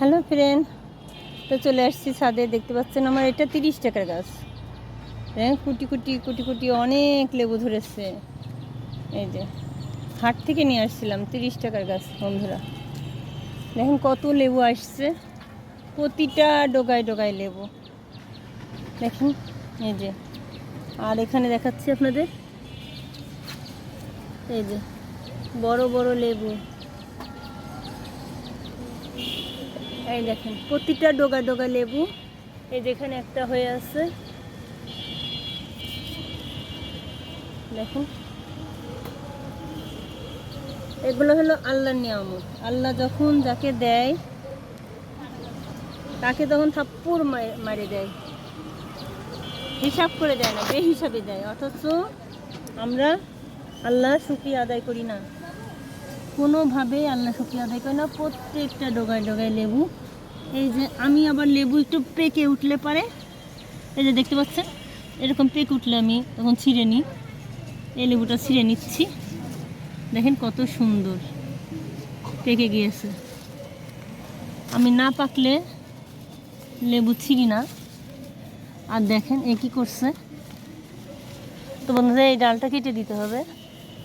Hello friend, তো চলে আসছি ছাদে। দেখতে পাচ্ছেন আমার এটা 30 টাকার গাছ। হ্যাঁ, কুটি কুটি কুটি কুটি অনেক লেবু ধরেছে। এই যে হাট থেকে নিয়ে আসছিলাম 30 টাকার গাছ। বন্ধুরা দেখেন কত লেবু আসছে, প্রতিটা ডোগায় ডোগায় লেবু দেখেন। এই যে আর এখানে দেখাচ্ছি আপনাদের, এই যে বড় বড় লেবু, এই দেখেন প্রতিটা ডোগা ডোগা লেবু। এই যেখানে একটা হয়ে আছে দেখুন। এগুলো হলো আল্লাহর নিয়ামত। আল্লাহ যখন যাকে দেয় তাকে তখন থাপ্পড় মারে দেয়, হিসাব করে দেয় না, বেহিসাবে দেয়। অথচ আমরা আল্লাহ শুকরিয়া আদায় করি না, কোনোভাবেই আল্লাহ শুকরিয়া আদায় করি না। প্রত্যেকটা ডোগায় ডোগায় লেবু। এই যে আমি আবার লেবু একটু পেকে উঠলে পারে, এই যে দেখতে পাচ্ছেন এরকম পেকে উঠলে আমি তখন ছিঁড়ে নিই। এই লেবুটা ছিঁড়ে নিচ্ছি, দেখেন কত সুন্দর পেকে গিয়েছে। আমি না পাকলে লেবু ছিঁড়ি না। আর দেখেন এ কী করছে। তো বন্ধুরা এই ডালটা কেটে দিতে হবে,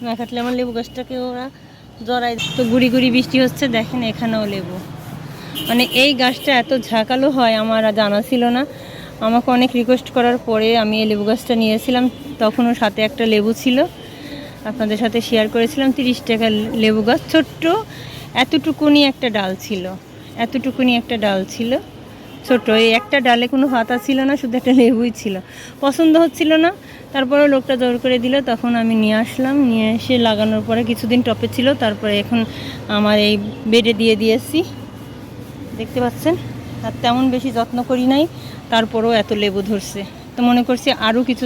না কাটলে আমার লেবু গাছটাকে ওরা জড়াই। তো গুড়ি গুড়ি বৃষ্টি হচ্ছে, দেখেন এখানেও লেবু। মানে এই গাছটা এত ঝাঁকালো হয় আমার জানা ছিল না। আমাকে অনেক রিকোয়েস্ট করার পরে আমি এই লেবু গাছটা নিয়েছিলাম। তখনও সাথে একটা লেবু ছিল, আপনাদের সাথে শেয়ার করেছিলাম। 30 টাকার লেবু গাছ, ছোট্ট এতটুকুনি একটা ডাল ছিল, এতটুকুনি একটা ডাল ছিল ছোট। এই একটা ডালে কোনো পাতা ছিল না, শুধু একটা লেবুই ছিল। পছন্দ হচ্ছিল না, তারপরে লোকটা জোর করে দিল, তখন আমি নিয়ে আসলাম। নিয়ে এসে লাগানোর পরে কিছুদিন টপে ছিল, তারপরে এখন আমার এই বেডে দিয়ে দিয়েছি, দেখতে পাচ্ছেন। আর তেমন বেশি যত্ন করি নাই, তারপরেও এত লেবু ধরছে। তো মনে করছি আরও কিছু